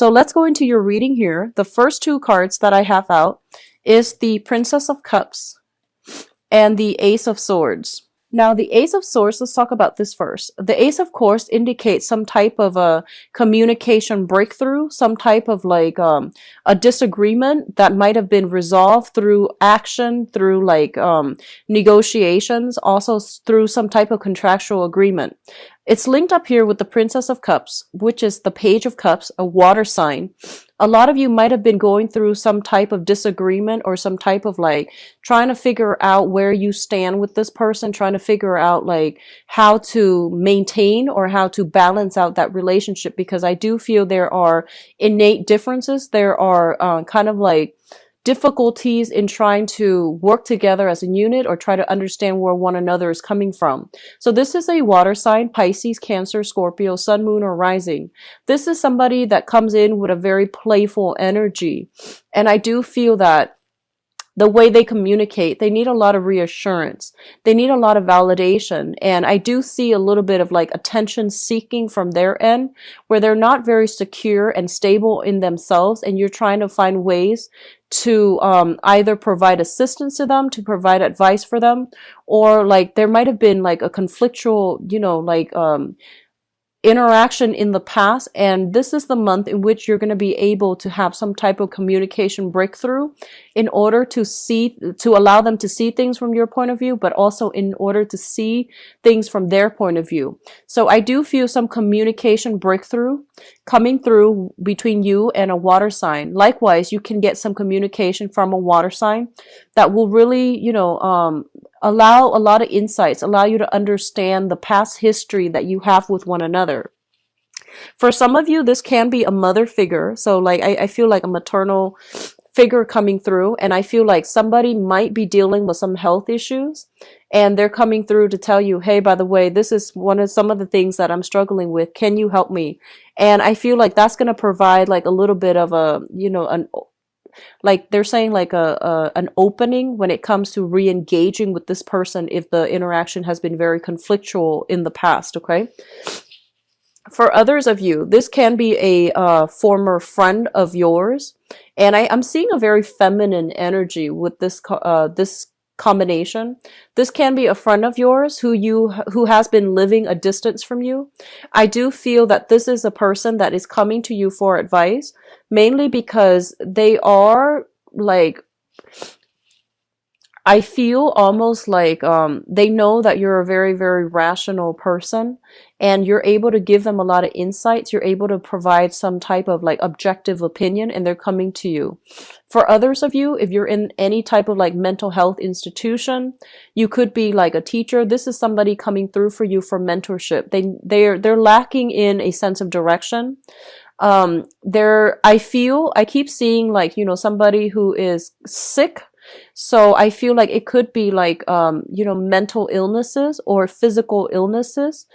So let's go into your reading here. The first two cards that I have out is the Princess of Cups and the Ace of Swords. Now, the Ace of Swords, let's talk about this first. The Ace, of course, indicates some type of a communication breakthrough, some type of like a disagreement that might have been resolved through action, through like negotiations, also through some type of contractual agreement. It's linked up here with the Princess of Cups, which is the Page of Cups, a water sign. A lot of you might have been going through some type of disagreement or some type of like trying to figure out where you stand with this person, trying to figure out like how to maintain or how to balance out that relationship, because I do feel there are innate differences. There are kind of like difficulties in trying to work together as a unit or try to understand where one another is coming from. So this is a water sign, Pisces, Cancer, Scorpio, Sun, Moon, or Rising. This is somebody that comes in with a very playful energy. And I do feel that the way they communicate, they need a lot of reassurance. They need a lot of validation. And I do see a little bit of like attention seeking from their end, where they're not very secure and stable in themselves. And you're trying to find ways to either provide assistance to them, to provide advice for them, or like there might have been like a conflictual, like interaction in the past, and this is the month in which you're going to be able to have some type of communication breakthrough in order to allow them to see things from your point of view, but also in order to see things from their point of view. So I do feel some communication breakthrough coming through between you and a water sign. Likewise, you can get some communication from a water sign that will really, allow a lot of insights, allow you to understand the past history that you have with one another. For some of you, this can be a mother figure. So like, I feel like a maternal figure coming through, and I feel like somebody might be dealing with some health issues, and they're coming through to tell you, hey, by the way, this is some of the things that I'm struggling with. Can you help me? And I feel like that's going to provide like a little bit of a, like they're saying like an opening when it comes to re-engaging with this person if the interaction has been very conflictual in the past. Okay. For others of you, this can be a former friend of yours, and I'm seeing a very feminine energy with this combination. This can be a friend of yours who has been living a distance from you. I do feel that this is a person that is coming to you for advice, mainly because they are like, I feel almost like they know that you're a very, very rational person, and you're able to give them a lot of insights. You're able to provide some type of like objective opinion, and they're coming to you. For others of you, if you're in any type of like mental health institution, you could be like a teacher. This is somebody coming through for you for mentorship. They're lacking in a sense of direction. I keep seeing like, somebody who is sick. So I feel like it could be like, mental illnesses or physical illnesses.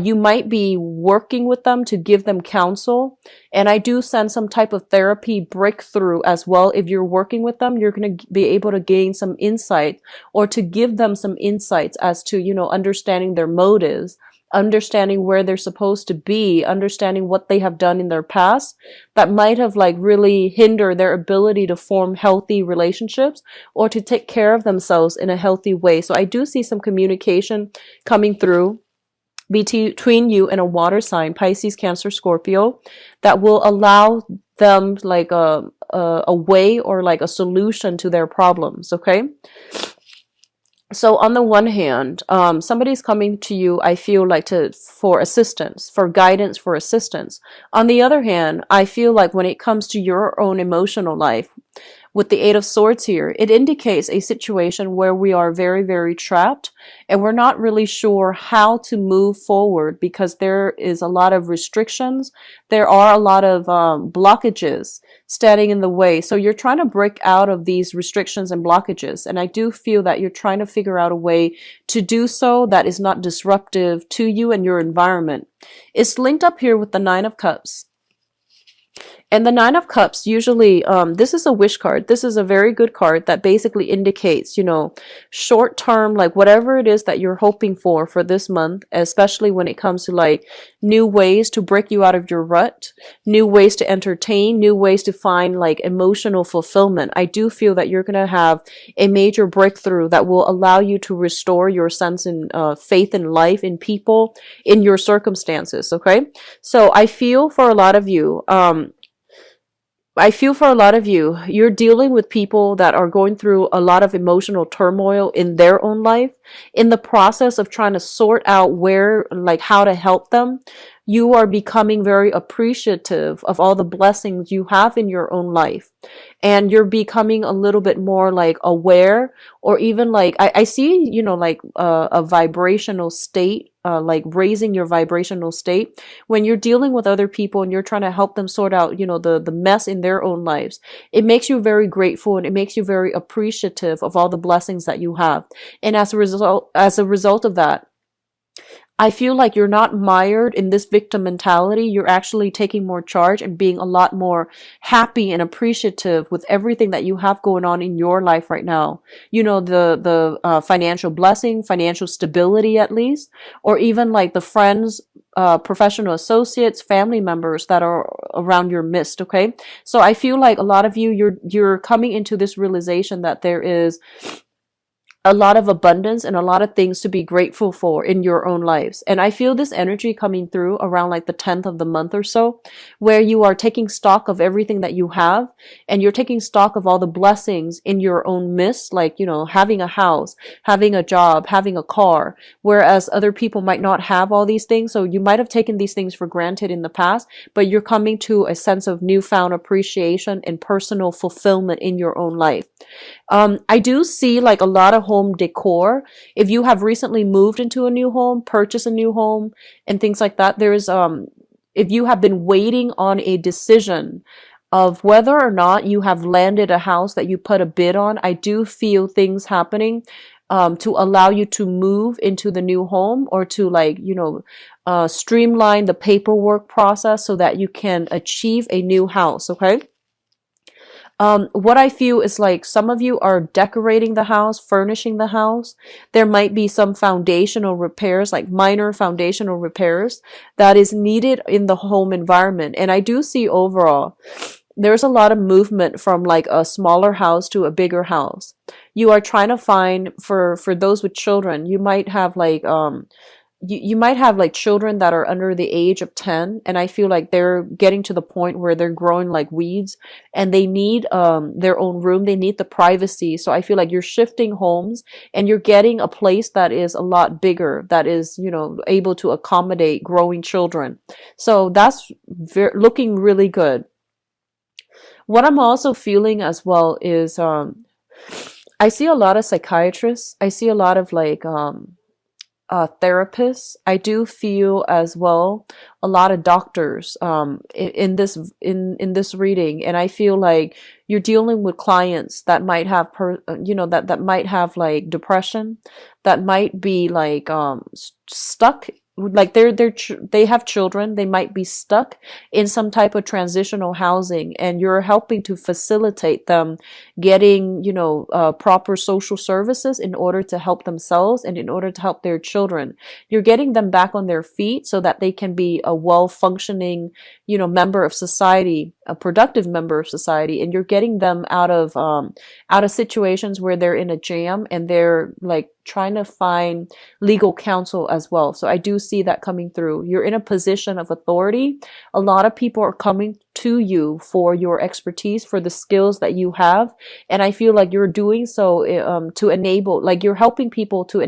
You might be working with them to give them counsel. And I do send some type of therapy breakthrough as well. If you're working with them, you're going to be able to gain some insight, or to give them some insights as to, understanding their motives, understanding where they're supposed to be, understanding what they have done in their past that might have like really hindered their ability to form healthy relationships or to take care of themselves in a healthy way. So I do see some communication coming through between you and a water sign, Pisces, Cancer, Scorpio, that will allow them like a way or like a solution to their problems. Okay. So on the one hand, somebody's coming to you, I feel like for assistance, for guidance, for assistance. On the other hand, I feel like when it comes to your own emotional life, with the Eight of Swords here, it indicates a situation where we are very, very trapped, and we're not really sure how to move forward because there is a lot of restrictions. There are a lot of blockages standing in the way. So you're trying to break out of these restrictions and blockages. And I do feel that you're trying to figure out a way to do so that is not disruptive to you and your environment. It's linked up here with the Nine of Cups. And the Nine of Cups, usually, this is a wish card. This is a very good card that basically indicates, short term, like whatever it is that you're hoping for this month, especially when it comes to like new ways to break you out of your rut, new ways to entertain, new ways to find like emotional fulfillment. I do feel that you're going to have a major breakthrough that will allow you to restore your sense in faith in life, in people, in your circumstances. Okay. So I feel for a lot of you, you're dealing with people that are going through a lot of emotional turmoil in their own life. In the process of trying to sort out how to help them, you are becoming very appreciative of all the blessings you have in your own life. And you're becoming a little bit more like aware, or even like, I see, a vibrational state, like raising your vibrational state when you're dealing with other people and you're trying to help them sort out, the mess in their own lives. It makes you very grateful, and it makes you very appreciative of all the blessings that you have. And as a result of that, I feel like you're not mired in this victim mentality. You're actually taking more charge and being a lot more happy and appreciative with everything that you have going on in your life right now. The financial blessing, financial stability at least, or even like the friends, professional associates, family members that are around your midst. Okay. So I feel like a lot of you're coming into this realization that there is a lot of abundance and a lot of things to be grateful for in your own lives. And I feel this energy coming through around like the 10th of the month or so, where you are taking stock of everything that you have, and you're taking stock of all the blessings in your own midst, like, having a house, having a job, having a car, whereas other people might not have all these things. So you might have taken these things for granted in the past, but you're coming to a sense of newfound appreciation and personal fulfillment in your own life. I do see like a lot of home decor. If you have recently moved into a new home, purchased a new home, and things like that, if you have been waiting on a decision of whether or not you have landed a house that you put a bid on, I do feel things happening to allow you to move into the new home, or to streamline the paperwork process so that you can achieve a new house. Okay. What I feel is like some of you are decorating the house, furnishing the house. There might be some foundational repairs, like minor foundational repairs that is needed in the home environment. And I do see overall, there's a lot of movement from like a smaller house to a bigger house. You are trying to find, for those with children, you might have like, you might have like children that are under the age of 10, and I feel like they're getting to the point where they're growing like weeds, and they need their own room, they need the privacy. So I feel like you're shifting homes, and you're getting a place that is a lot bigger, that is able to accommodate growing children. So that's looking really good. What I'm also feeling as well is I see a lot of psychiatrists, I see a lot of like therapists. I do feel as well a lot of doctors in this reading, and I feel like you're dealing with clients that might have that might have like depression, that might be like stuck, like they have children, they might be stuck in some type of transitional housing, and you're helping to facilitate them getting proper social services in order to help themselves and in order to help their children. You're getting them back on their feet so that they can be a well-functioning member of society, a productive member of society, and you're getting them out of situations where they're in a jam and they're like trying to find legal counsel as well. So I do see that coming through. You're in a position of authority. A lot of people are coming to you for your expertise, for the skills that you have. And I feel like you're doing so to enable, like you're helping people to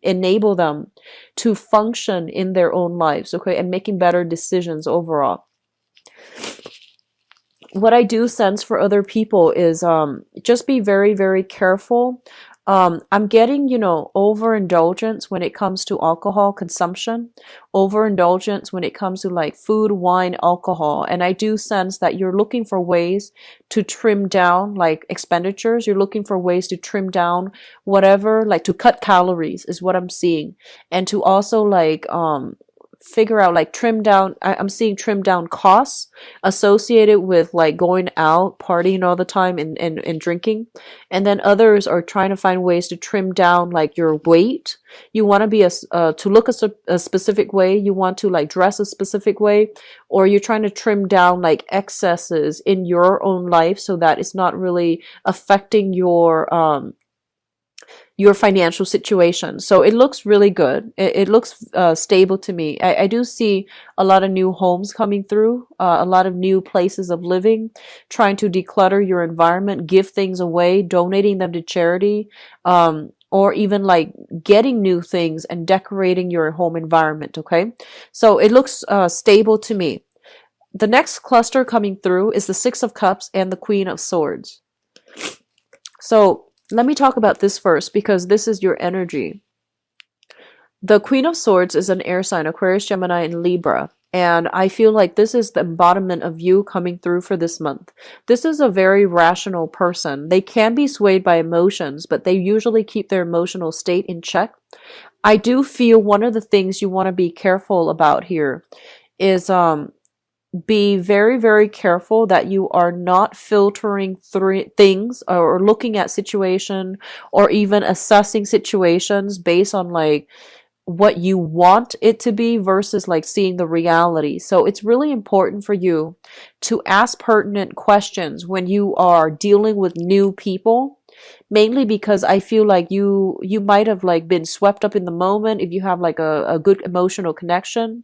enable them to function in their own lives, okay, and making better decisions overall. What I do sense for other people is just be very, very careful. I'm getting, overindulgence when it comes to alcohol consumption, overindulgence when it comes to like food, wine, alcohol. And I do sense that you're looking for ways to trim down like expenditures. You're looking for ways to trim down whatever, like to cut calories is what I'm seeing. And to also like, figure out, like trim down. I'm seeing trim down costs associated with like going out, partying all the time and drinking. And then others are trying to find ways to trim down like your weight. You want to be to look a specific way. You want to like dress a specific way, or you're trying to trim down like excesses in your own life so that it's not really affecting your financial situation. So it looks really good. It looks stable to me. I do see a lot of new homes coming through, a lot of new places of living, trying to declutter your environment, give things away, donating them to charity, or even like getting new things and decorating your home environment. Okay. So it looks stable to me. The next cluster coming through is the Six of Cups and the Queen of Swords. So let me talk about this first because this is your energy. The Queen of Swords is an air sign, Aquarius, Gemini, and Libra. And I feel like this is the embodiment of you coming through for this month. This is a very rational person. They can be swayed by emotions, but they usually keep their emotional state in check. I do feel one of the things you want to be careful about here is be very, very careful that you are not filtering things or looking at situation or even assessing situations based on like what you want it to be versus like seeing the reality. So it's really important for you to ask pertinent questions when you are dealing with new people, mainly because I feel like you might have like been swept up in the moment if you have like a good emotional connection.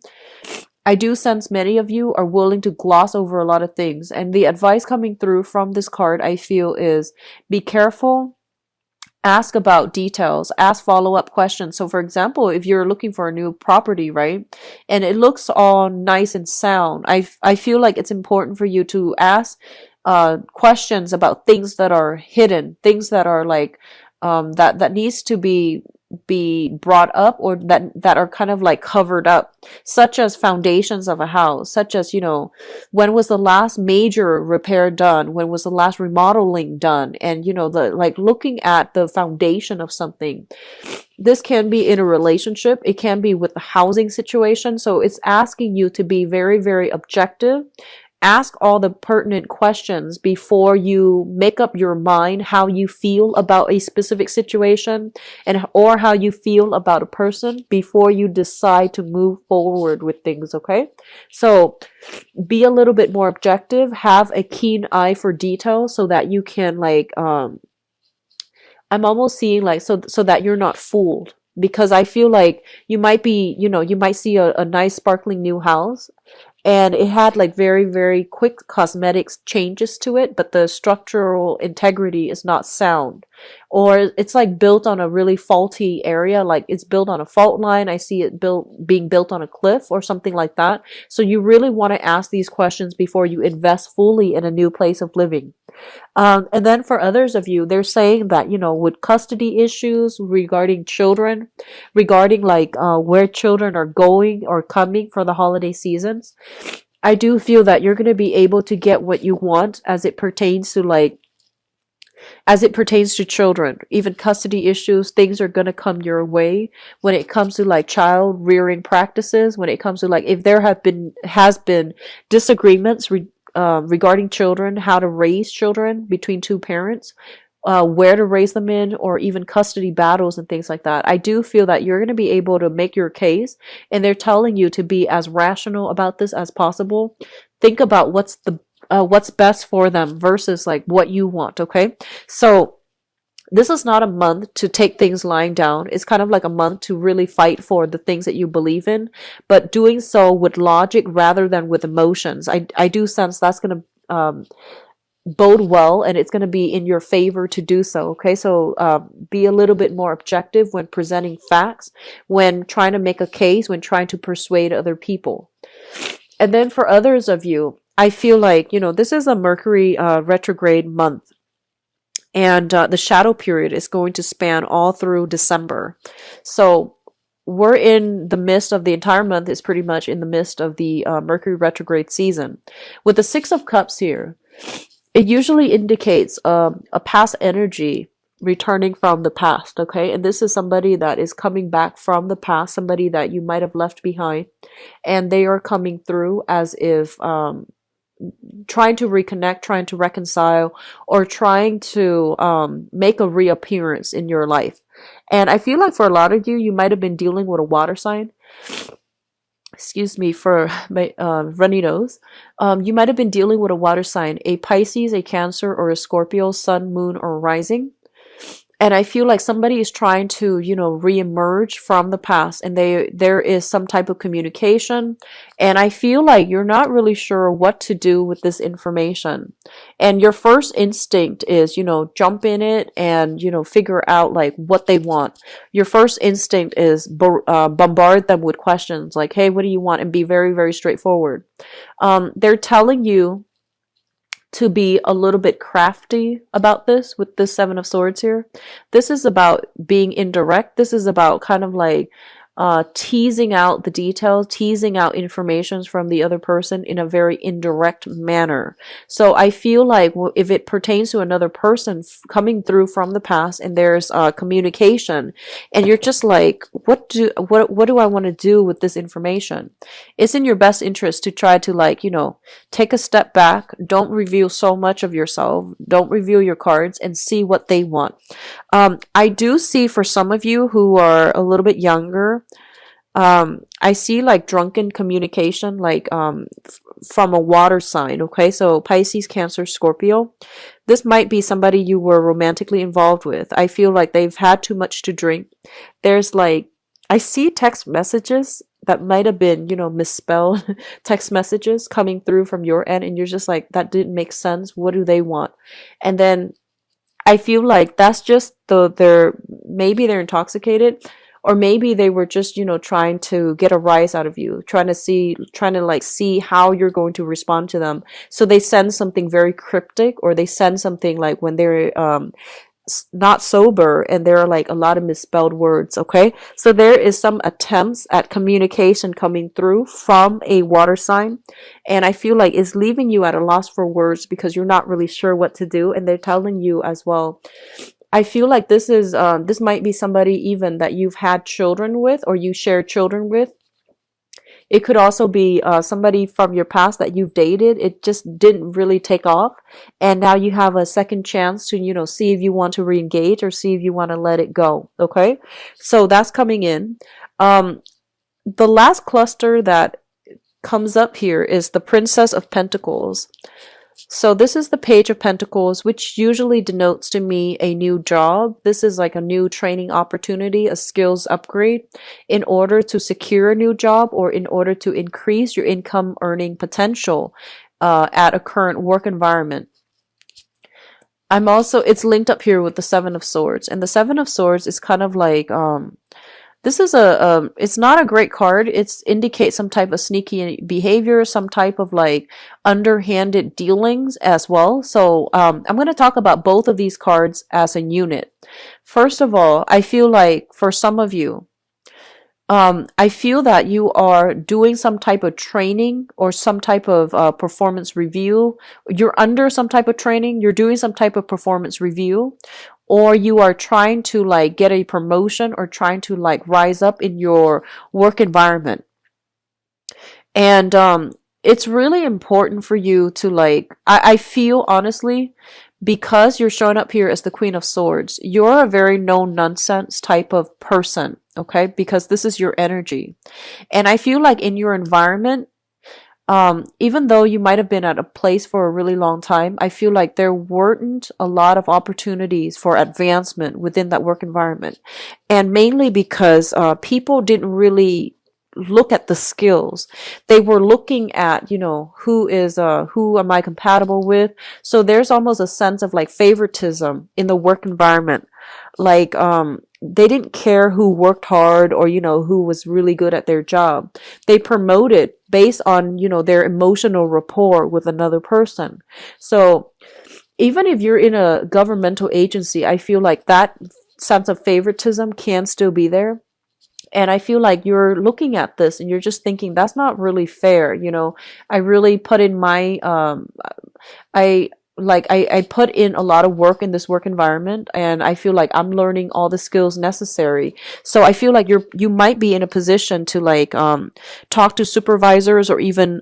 I do sense many of you are willing to gloss over a lot of things. And the advice coming through from this card, I feel, is be careful, ask about details, ask follow-up questions. So for example, if you're looking for a new property, right, and it looks all nice and sound, I feel like it's important for you to ask questions about things that are hidden, things that are like that needs to be brought up, or that are kind of like covered up, such as foundations of a house, such as, when was the last major repair done, when was the last remodeling done, and the like looking at the foundation of something. This can be in a relationship, it can be with the housing situation. So it's asking you to be very, very objective. Ask all the pertinent questions before you make up your mind how you feel about a specific situation or how you feel about a person before you decide to move forward with things, okay? So be a little bit more objective, have a keen eye for detail so that you can I'm almost seeing like so that you're not fooled, because I feel like you might be, you might see a nice sparkling new house and it had like very, very quick cosmetics changes to it, but the structural integrity is not sound, or it's like built on a really faulty area, like it's built on a fault line. I see it being built on a cliff or something like that. So you really want to ask these questions before you invest fully in a new place of living. And then for others of you, they're saying that, with custody issues regarding children, regarding like where children are going or coming for the holiday seasons, I do feel that you're going to be able to get what you want as it pertains to children. Even custody issues, things are going to come your way when it comes to like child rearing practices, when it comes to like if there has been disagreements regarding children, how to raise children between two parents, where to raise them in, or even custody battles and things like that. I do feel that you're going to be able to make your case, and they're telling you to be as rational about this as possible. Think about what's best for them versus like what you want, okay? So this is not a month to take things lying down. It's kind of like a month to really fight for the things that you believe in, but doing so with logic rather than with emotions. I do sense that's going to bode well, and it's going to be in your favor to do so. Okay, so be a little bit more objective when presenting facts, when trying to make a case, when trying to persuade other people. And then for others of you, I feel like, this is a Mercury retrograde month. And the shadow period is going to span all through December. So we're in the midst of the entire month, is pretty much in the midst of the Mercury retrograde season. With the Six of Cups here, it usually indicates a past energy returning from the past, okay? And this is somebody that is coming back from the past, somebody that you might have left behind, and they are coming through as if trying to reconnect, trying to reconcile, or trying to make a reappearance in your life. And I feel like for a lot of you, you might have been dealing with a water sign. Excuse me for my runny nose. You might have been dealing with a water sign, a Pisces, a Cancer, or a Scorpio, sun, moon, or rising. And I feel like somebody is trying to, reemerge from the past, and there is some type of communication. And I feel like you're not really sure what to do with this information. And your first instinct is, jump in it and, figure out like what they want. Your first instinct is bombard them with questions like, hey, what do you want? And be very, very straightforward. They're telling you to be a little bit crafty about this with this Seven of Swords here. This is about being indirect. This is about kind of like teasing out the details, teasing out informations from the other person in a very indirect manner. So I feel like if it pertains to another person coming through from the past and there's communication, and you're just like, what do I want to do with this information? It's in your best interest to try to take a step back. Don't reveal so much of yourself. Don't reveal your cards and see what they want. I do see for some of you who are a little bit younger, I see like drunken communication, like from a water sign. Okay, so Pisces, Cancer, Scorpio. This might be somebody you were romantically involved with. I feel like they've had too much to drink. There's like, I see text messages that might have been, misspelled text messages coming through from your end, and you're just like, that didn't make sense. What do they want? And then I feel like that's just maybe they're intoxicated, or maybe they were just, trying to get a rise out of you, trying to see how you're going to respond to them. So they send something very cryptic, or they send something like when they're not sober, and there are like a lot of misspelled words. Okay, so there is some attempts at communication coming through from a water sign, and I feel like it's leaving you at a loss for words because you're not really sure what to do. And they're telling you as well, I feel like this might be somebody even that you've had children with, or you share children with. It could also be somebody from your past that you've dated. It just didn't really take off, and now you have a second chance to, see if you want to re-engage or see if you want to let it go. Okay, so that's coming in. The last cluster that comes up here is the Princess of Pentacles. So this is the Page of Pentacles, which usually denotes to me a new job. This is like a new training opportunity, a skills upgrade in order to secure a new job, or in order to increase your income earning potential at a current work environment. It's linked up here with the Seven of Swords, and the Seven of Swords is kind of like, this is it's not a great card. It indicates some type of sneaky behavior, some type of like underhanded dealings as well. So I'm going to talk about both of these cards as a unit. First of all, I feel like for some of you, I feel that you are doing some type of training or some type of performance review. You're under some type of training. You're doing some type of performance review, or you are trying to like get a promotion or trying to like rise up in your work environment. And it's really important for you to like, I feel honestly, because you're showing up here as the Queen of Swords, you're a very no nonsense type of person, okay? Because this is your energy. And I feel like in your environment, even though you might have been at a place for a really long time, I feel like there weren't a lot of opportunities for advancement within that work environment. And mainly because people didn't really look at the skills. They were looking at, who am I compatible with? So there's almost a sense of like favoritism in the work environment. Like, they didn't care who worked hard or, who was really good at their job. They promoted based on, their emotional rapport with another person. So even if you're in a governmental agency, I feel like that sense of favoritism can still be there. And I feel like you're looking at this and you're just thinking, that's not really fair. I really put in my, like I put in a lot of work in this work environment, and I feel like I'm learning all the skills necessary. So I feel like you might be in a position to like talk to supervisors or even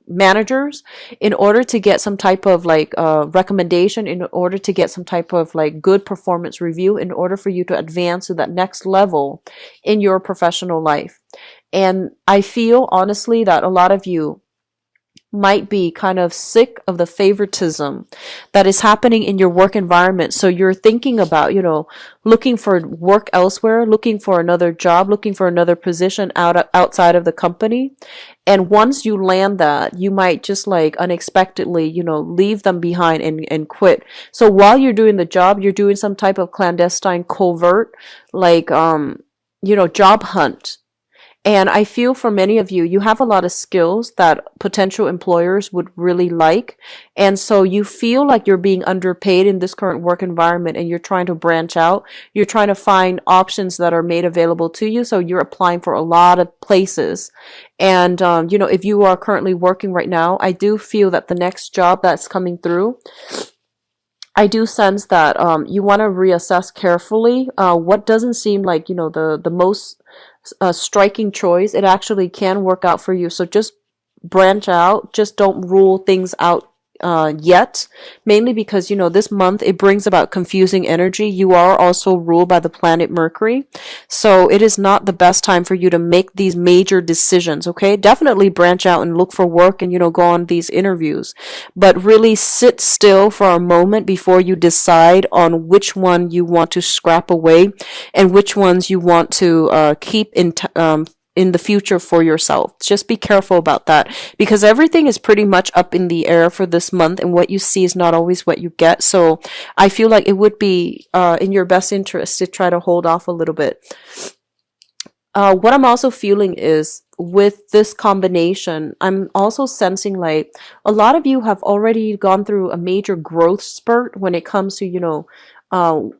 managers in order to get some type of like recommendation, in order to get some type of like good performance review, in order for you to advance to that next level in your professional life. And I feel honestly that a lot of you might be kind of sick of the favoritism that is happening in your work environment. So you're thinking about, looking for work elsewhere, looking for another job, looking for another position outside of the company. And once you land that, you might just like unexpectedly, leave them behind and quit. So while you're doing the job, you're doing some type of clandestine covert, like, job hunt. And I feel for many of you, you have a lot of skills that potential employers would really like. And so you feel like you're being underpaid in this current work environment, and you're trying to branch out. You're trying to find options that are made available to you. So you're applying for a lot of places. And, if you are currently working right now, I do feel that the next job that's coming through, I do sense that you want to reassess carefully what doesn't seem like, the most striking choice. It actually can work out for you. So just branch out. Just don't rule things out yet, mainly because this month it brings about confusing energy. You are also ruled by the planet Mercury, so it is not the best time for you to make these major decisions. Okay, definitely branch out and look for work, and go on these interviews, but really sit still for a moment before you decide on which one you want to scrap away and which ones you want to keep in the future for yourself. Just be careful about that, because everything is pretty much up in the air for this month, and what you see is not always what you get. So I feel like it would be in your best interest to try to hold off a little bit. What I'm also feeling is, with this combination, I'm also sensing like a lot of you have already gone through a major growth spurt when it comes to,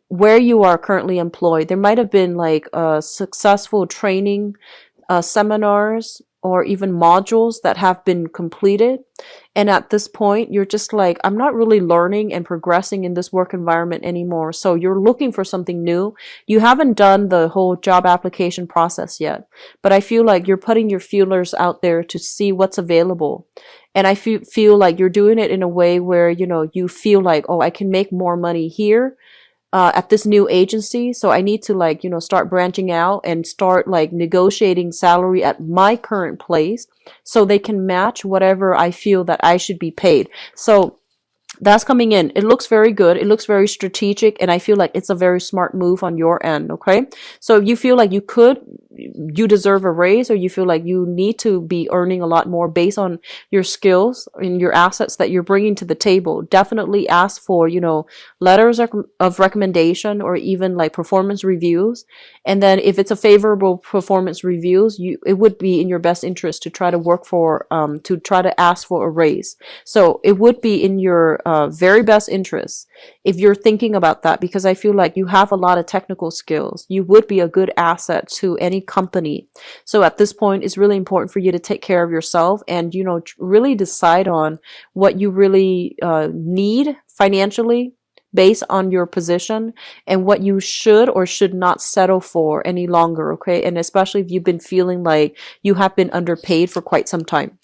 where you are currently employed. There might have been like a successful training seminars or even modules that have been completed. And at this point, you're just like, I'm not really learning and progressing in this work environment anymore. So you're looking for something new. You haven't done the whole job application process yet, but I feel like you're putting your feelers out there to see what's available. And I feel like you're doing it in a way where, you feel like, oh, I can make more money here at this new agency. So I need to like, start branching out and start like negotiating salary at my current place so they can match whatever I feel that I should be paid. So that's coming in. It looks very good. It looks very strategic. And I feel like it's a very smart move on your end. Okay. So if you feel like you deserve a raise, or you feel like you need to be earning a lot more based on your skills and your assets that you're bringing to the table, definitely ask for, letters of recommendation, or even like performance reviews. And then if it's a favorable performance reviews, it would be in your best interest to try to work for, to try to ask for a raise. So it would be in your very best interest if you're thinking about that, because I feel like you have a lot of technical skills. You would be a good asset to any company. So at this point, it's really important for you to take care of yourself and, really decide on what you really need financially based on your position, and what you should or should not settle for any longer. Okay. And especially if you've been feeling like you have been underpaid for quite some time.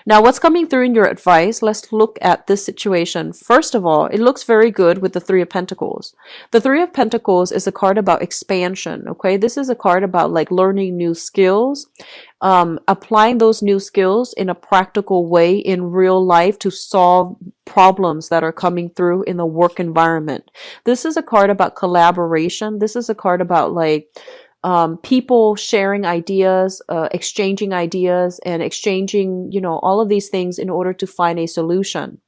Now, what's coming through in your advice? Let's look at this situation. First of all, it looks very good with the Three of Pentacles. The Three of Pentacles is a card about expansion, okay? This is a card about like learning new skills, applying those new skills in a practical way in real life to solve problems that are coming through in the work environment. This is a card about collaboration. This is a card about like people sharing ideas, exchanging ideas, and exchanging, all of these things in order to find a solution.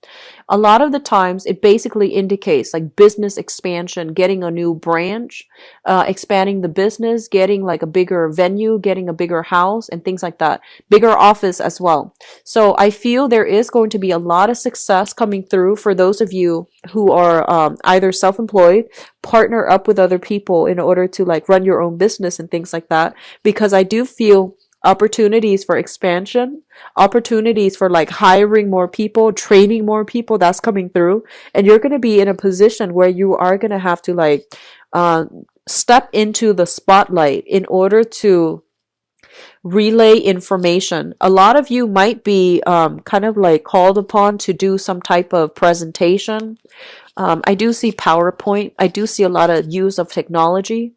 A lot of the times it basically indicates like business expansion, getting a new branch, expanding the business, getting like a bigger venue, getting a bigger house, and things like that. Bigger office as well. So I feel there is going to be a lot of success coming through for those of you who are either self-employed, partner up with other people in order to like run your own business and things like that. Because I do feel opportunities for expansion, opportunities for like hiring more people, training more people, that's coming through. And you're going to be in a position where you are going to have to like uh, step into the spotlight in order to relay information. A lot of you might be kind of like called upon to do some type of presentation. I do see PowerPoint. I do see a lot of use of technology.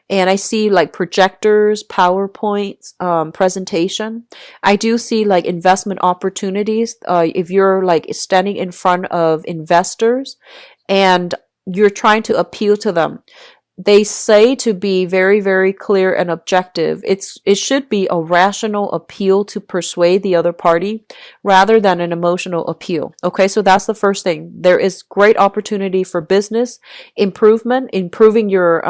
And I see like projectors, PowerPoints, presentation. I do see like investment opportunities. If you're like standing in front of investors and you're trying to appeal to them, they say to be very, very clear and objective. It should be a rational appeal to persuade the other party rather than an emotional appeal. Okay, so that's the first thing. There is great opportunity for business improvement, improving your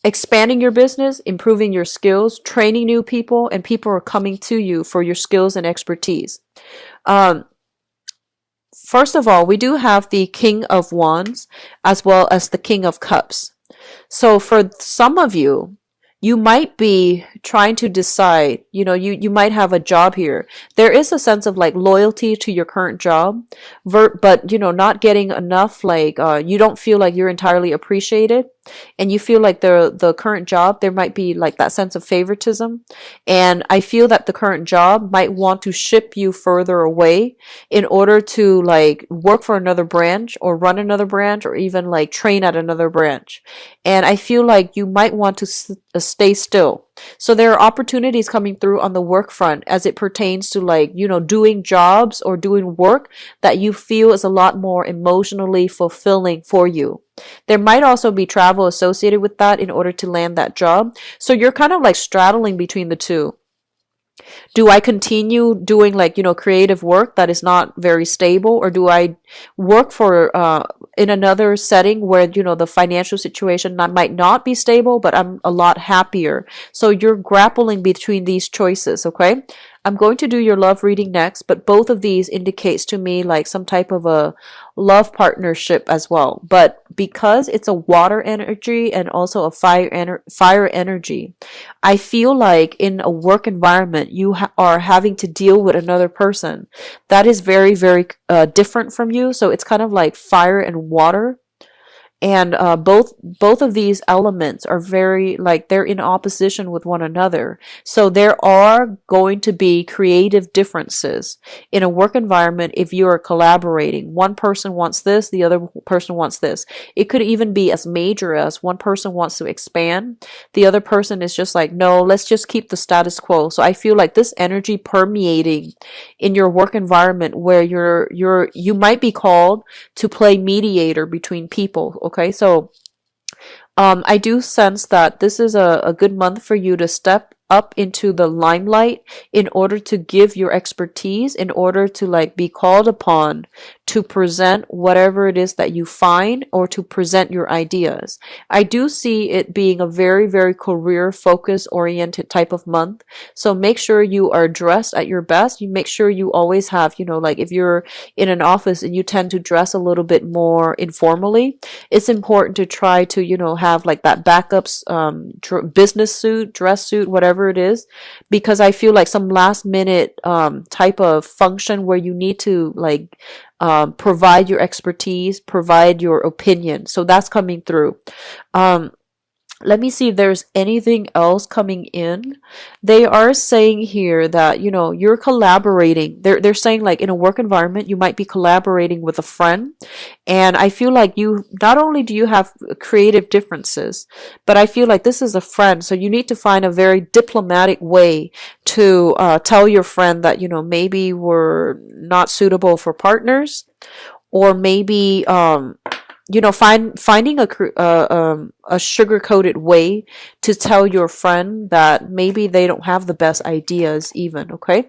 expanding your business, improving your skills, training new people, and people are coming to you for your skills and expertise. Um, First of all, we do have the King of Wands as well as the King of Cups. So for some of you, you might be trying to decide, you might have a job here. There is a sense of like loyalty to your current job, but not getting enough, like, you don't feel like you're entirely appreciated. And you feel like the current job, there might be like that sense of favoritism. And I feel that the current job might want to ship you further away in order to like work for another branch or run another branch or even like train at another branch. And I feel like you might want to stay still. So there are opportunities coming through on the work front as it pertains to like, doing jobs or doing work that you feel is a lot more emotionally fulfilling for you. There might also be travel associated with that in order to land that job. So you're kind of like straddling between the two. Do I continue doing like, creative work that is not very stable, or do I work for in another setting where, the financial situation might not be stable, but I'm a lot happier. So you're grappling between these choices, okay? I'm going to do your love reading next, but both of these indicates to me like some type of a love partnership as well. But because it's a water energy and also a fire energy, I feel like in a work environment, you are having to deal with another person that is very, very different from you. So it's kind of like fire and water. And both of these elements are very like they're in opposition with one another. So there are going to be creative differences in a work environment if you are collaborating. One person wants this, the other person wants this. It could even be as major as one person wants to expand, the other person is just like, no, let's just keep the status quo. So I feel like this energy permeating in your work environment where you might be called to play mediator between people. Okay, so I do sense that this is a good month for you to step up into the limelight in order to give your expertise, in order to like be called upon to present whatever it is that you find or to present your ideas. I do see it being a very, very career focus oriented type of month. So make sure you are dressed at your best. You make sure you always have, like if you're in an office and you tend to dress a little bit more informally, it's important to try to, have like that backups, business suit, dress suit, whatever it is, because I feel like some last minute type of function where you need to like provide your expertise, provide your opinion. So that's coming through. Let me see if there's anything else coming in. They are saying here that, you're collaborating. They're saying like in a work environment, you might be collaborating with a friend. And I feel like not only do you have creative differences, but I feel like this is a friend. So you need to find a very diplomatic way to tell your friend that, maybe we're not suitable for partners, or maybe, finding a sugar-coated way to tell your friend that maybe they don't have the best ideas even, okay?